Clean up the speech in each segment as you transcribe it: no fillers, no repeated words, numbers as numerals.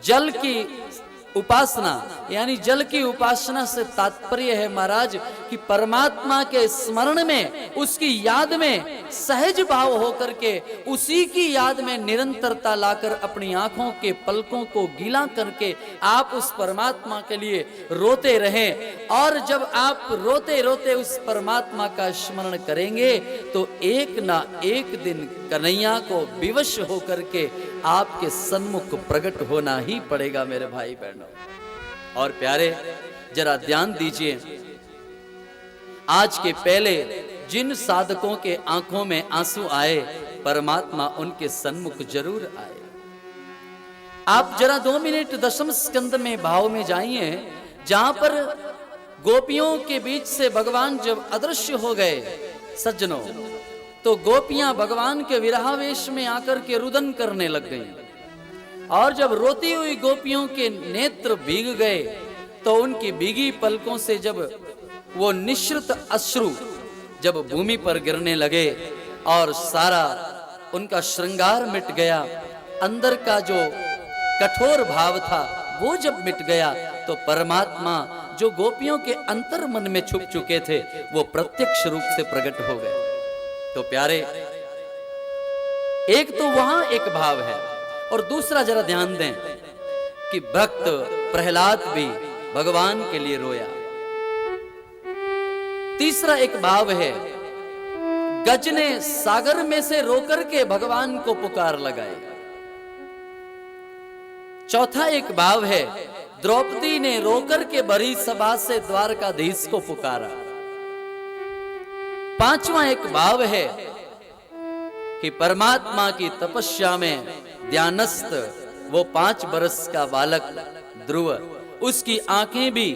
जल की उपासना, यानी जल की उपासना से तात्पर्य है महाराज कि परमात्मा के स्मरण में, उसकी याद में सहज भाव होकर के उसी की याद में निरंतरता लाकर अपनी आंखों के पलकों को गीला करके आप उस परमात्मा के लिए रोते रहें। और जब आप रोते रोते उस परमात्मा का स्मरण करेंगे तो एक ना एक दिन कन्हैया को विवश होकर के आपके सन्मुख प्रकट होना ही पड़ेगा मेरे भाई बहनों। और प्यारे, जरा ध्यान दीजिए, आज के पहले जिन साधकों के आंखों में आंसू आए, परमात्मा उनके सन्मुख जरूर आए। आप जरा 2 मिनट दशम स्कंद में भाव में जाइए, जहां पर गोपियों के बीच से भगवान जब अदृश्य हो गए सज्जनों, तो गोपियां भगवान के विरहावेश में आकर के रुदन करने लग गईं। और जब रोती हुई गोपियों के नेत्र भीग गए तो उनकी भीगी पलकों से जब वो निश्रित अश्रु जब भूमि पर गिरने लगे और सारा उनका श्रृंगार मिट गया, अंदर का जो कठोर भाव था वो जब मिट गया, तो परमात्मा जो गोपियों के अंतर मन में छुप चुके थे वो प्रत्यक्ष रूप से प्रकट हो गए। तो प्यारे, एक तो वहां एक भाव है, और दूसरा जरा ध्यान दें कि भक्त प्रहलाद भी भगवान के लिए रोया। तीसरा एक भाव है, गज ने सागर में से रोकर के भगवान को पुकार लगाए। चौथा एक भाव है, द्रौपदी ने रोकर के भरी सभा से द्वारकाधीश को पुकारा। पांचवा एक भाव है कि परमात्मा की तपस्या में ध्यानस्थ वो 5 बरस का बालक ध्रुव, उसकी आंखें भी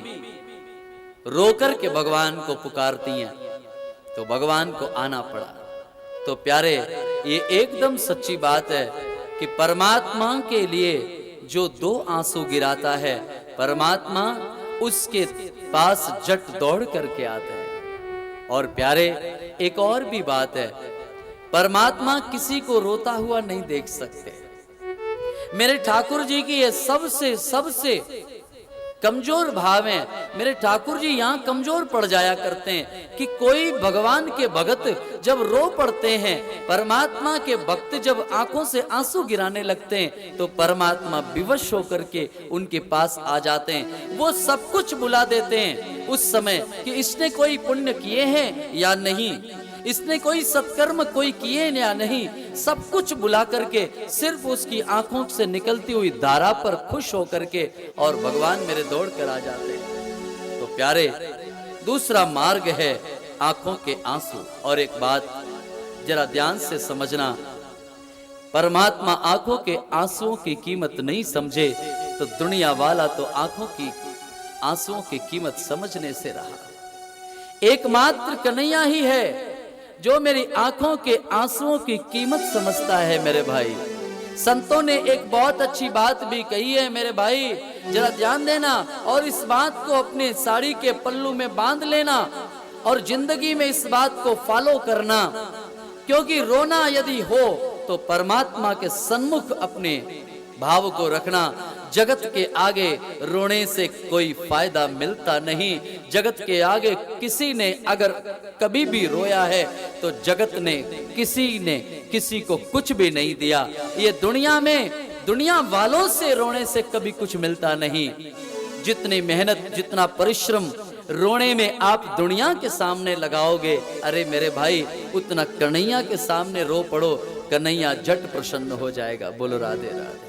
रोकर के भगवान को पुकारती हैं, तो भगवान को आना पड़ा। तो प्यारे, ये एकदम सच्ची बात है कि परमात्मा के लिए जो 2 आंसू गिराता है, परमात्मा उसके पास जट दौड़ करके आता है। और प्यारे, एक और भी बात है, परमात्मा किसी को रोता हुआ नहीं देख सकते। मेरे ठाकुर जी की ये सबसे कमजोर भाव है। मेरे ठाकुर जी यहां कमजोर पड़ जाया करते हैं कि कोई भगवान के भक्त जब रो पड़ते हैं, परमात्मा के भक्त जब आंखों से आंसू गिराने लगते हैं, तो परमात्मा विवश होकर के उनके पास आ जाते हैं। वो सब कुछ बुला देते हैं उस समय कि इसने कोई पुण्य किए हैं या नहीं, इसने कोई सत्कर्म कोई किए या नहीं, सब कुछ बुला करके सिर्फ उसकी आंखों से निकलती हुई धारा पर खुश होकर के और भगवान मेरे दौड़ कर आ जाते हैं। तो प्यारे, दूसरा मार्ग है आंखों के आंसू। और एक बात जरा ध्यान से समझना, परमात्मा आंखों के आंसुओं की कीमत नहीं समझे तो दुनिया वाला तो आंखों की आंसुओं की कीमत समझने से रहा। एकमात्र कन्हैया ही है जो मेरी आंखों के आंसुओं की कीमत समझता है मेरे भाई। संतों ने एक बहुत अच्छी बात भी कही है मेरे भाई, जरा ध्यान देना और इस बात को अपने साड़ी के पल्लू में बांध लेना और जिंदगी में इस बात को फॉलो करना। क्योंकि रोना यदि हो तो परमात्मा के सन्मुख अपने भाव को रखना। जगत के आगे रोने से कोई फायदा मिलता नहीं। जगत के आगे किसी ने अगर कभी भी रोया है तो जगत ने किसी को कुछ भी नहीं दिया। ये दुनिया में दुनिया वालों से रोने से कभी कुछ मिलता नहीं। जितनी मेहनत जितना परिश्रम रोने में आप दुनिया के सामने लगाओगे, अरे मेरे भाई, उतना कन्हैया के सामने रो पड़ो, कन्हैया झट प्रसन्न हो जाएगा। बोलो राधे राधे।